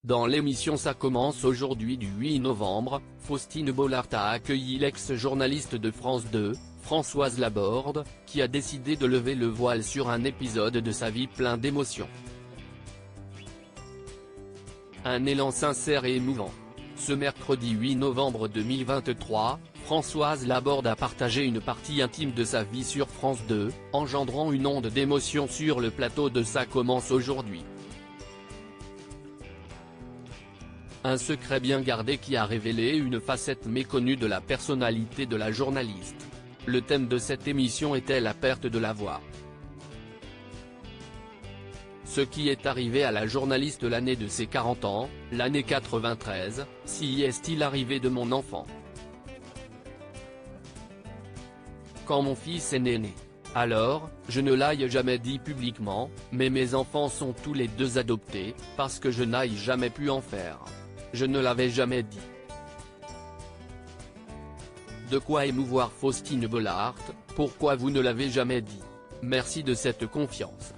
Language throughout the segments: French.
Dans l'émission Ça commence aujourd'hui du 8 novembre, Faustine Bollard a accueilli l'ex-journaliste de France 2, Françoise Laborde, qui a décidé de lever le voile sur un épisode de sa vie plein d'émotions. Un élan sincère et émouvant. Ce mercredi 8 novembre 2023, Françoise Laborde a partagé une partie intime de sa vie sur France 2, engendrant une onde d'émotion sur le plateau de Ça commence aujourd'hui. Un secret bien gardé qui a révélé une facette méconnue de la personnalité de la journaliste. Le thème de cette émission était la perte de la voix. Ce qui est arrivé à la journaliste l'année de ses 40 ans, l'année 93, si est-il arrivé de mon enfant? Quand mon fils est né. Alors, je ne l'ai jamais dit publiquement, mais mes enfants sont tous les deux adoptés, parce que je n'ai jamais pu en faire. Je ne l'avais jamais dit. De quoi émouvoir Faustine Bollard, pourquoi vous ne l'avez jamais dit? Merci de cette confiance.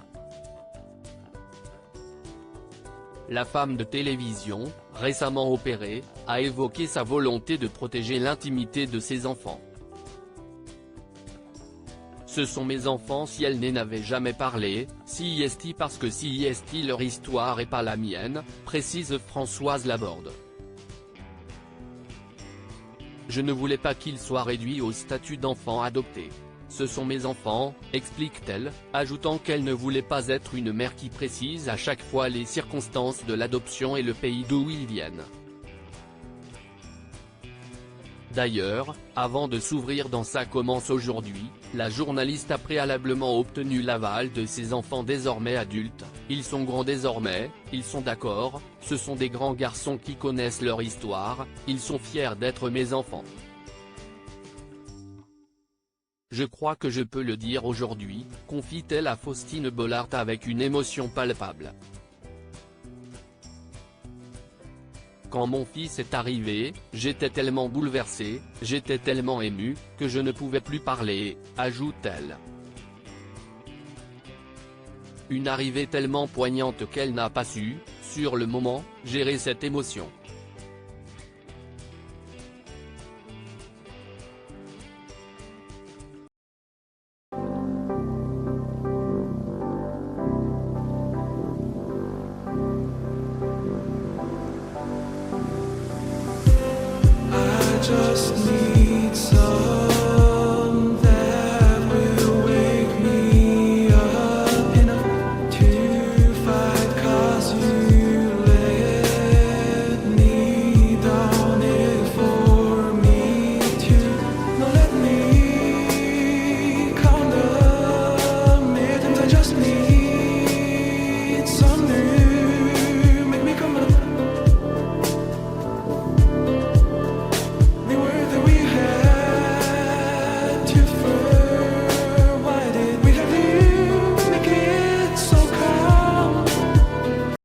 La femme de télévision, récemment opérée, a évoqué sa volonté de protéger l'intimité de ses enfants. Ce sont mes enfants si elle n'avait jamais parlé, si est parce que si est leur histoire et pas la mienne, précise Françoise Laborde. Je ne voulais pas qu'ils soient réduits au statut d'enfants adoptés. Ce sont mes enfants, explique-t-elle, ajoutant qu'elle ne voulait pas être une mère qui précise à chaque fois les circonstances de l'adoption et le pays d'où ils viennent. D'ailleurs, avant de s'ouvrir dans Ça commence aujourd'hui, la journaliste a préalablement obtenu l'aval de ses enfants désormais adultes. Ils sont grands désormais, ils sont d'accord, ce sont des grands garçons qui connaissent leur histoire, ils sont fiers d'être mes enfants. Je crois que je peux le dire aujourd'hui, confie-t-elle à Faustine Bollard avec une émotion palpable. Quand mon fils est arrivé, j'étais tellement bouleversée, j'étais tellement émue, que je ne pouvais plus parler, ajoute-t-elle. Une arrivée tellement poignante qu'elle n'a pas su, sur le moment, gérer cette émotion.